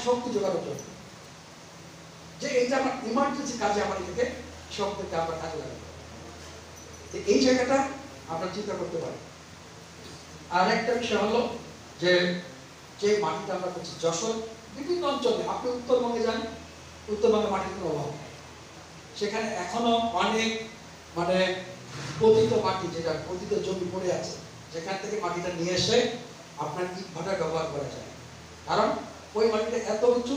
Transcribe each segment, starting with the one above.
শক্তি জোগাড় জন্য, যে এইটা আমার ইমার্জেন্সি কাজে আমার এটাকে শক্তিকে আমরা কাজে লাগাবো। এই জায়গাটা আমরা চিন্তা করতে পারি। আর একটা বিষয় হলো যে যে মাটিটা আমরা করছি যশোর বিভিন্ন অঞ্চলে, আপনি উত্তরবঙ্গে যান, উত্তরবঙ্গে মাটির কোনো অভাব নেই। সেখানে এখনো অনেক মানে পতিত মাটি, যেটা পতিত জমি পড়ে আছে, সেখান থেকে মাটিটা নিয়ে এসে আপনার ইট ভাটার ব্যবহার করা যায়। কারণ ওই মাটিটা এত উঁচু,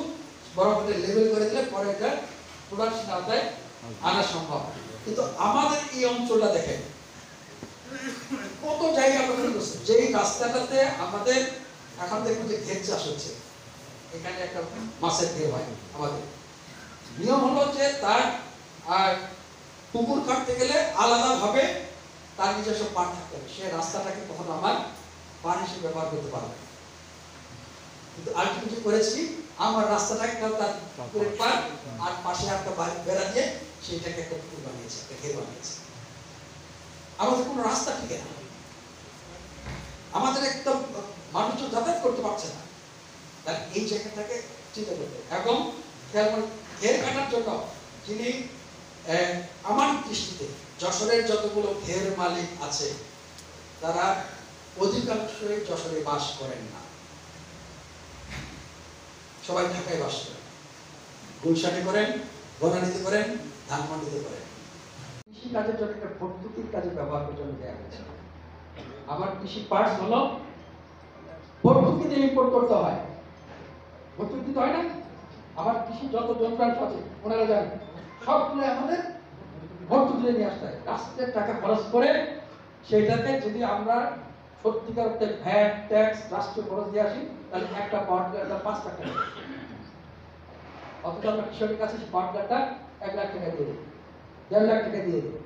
বরফে লেভেল করে দিলে পরে এটা প্রোডাকশন আওতায় আনা সম্ভব। কিন্তু আমাদের এই অঞ্চলটা দেখেন কত জায়গা আমরা করছি, যেই রাস্তাটাতে আমাদের এখন দেখুন যে ঘের চাষ হচ্ছে, এখানে একটা মাছের ঘের হয়। আমাদের নিয়ম হলো যে তার পুকুর কাটতে গেলে আলাদাভাবে তার নিজস্ব পাট থাকতে হবে, সে রাস্তাটাকে কখনো আমার পাট হিসেবে ব্যবহার করতে পারবে। কিন্তু আলটিমেটলি করেছি আমার রাস্তাটাকে তার পুকুরের পাট আর পাশে একটা বেড়া দিয়ে সেইটাকে একটা পুকুর বানিয়েছে, একটা ঘের বানিয়েছে। আমাদের কোনো রাস্তা ঠিক না, আমাদের একটা মানুষজন যাতায়াত করতে পারছে না। তার এই জায়গাটাকে চিন্তা করতে এবং ঘের কাটার জন্য যিনি আমার দৃষ্টিতে যশোরের যতগুলো ঘের মালিক আছে তারা অধিকাংশই যশোরে বাস করেন না, সবাই ঢাকায় বাস করেন, গুলশানে করেন, বনানীতে করেন, ধানমন্ডিতে করেন। কৃষি কাজের জন্য একটা ভর্তুকির কাজে ব্যবহার করার জন্য দেওয়া হয়েছে। আমার কৃষি পার্টস হলো ভর্তুকি দিয়ে ইম্পোর্ট করতে হয়, ভর্তুকি দিতে হয় না। আমার কৃষি যত যন্ত্রাংশ আছে ওনারা জানেন, সবগুলো আমাদের ভর্তুকি দিয়ে নিয়ে আসতে হয়। রাষ্ট্রের টাকা খরচ করে সেইটাকে যদি আমরা সত্যিকার অর্থে ভ্যাট ট্যাক্স রাষ্ট্রীয় খরচ দিয়ে আসি, তাহলে একটা পাওয়ার টিলার 5 লাখ টাকা, অথচ আমরা কৃষকের কাছে পাওয়ার টিলারটা 1 লাখ টাকা দিয়ে দিই, 1.5 লাখ টাকা দিয়ে দিই।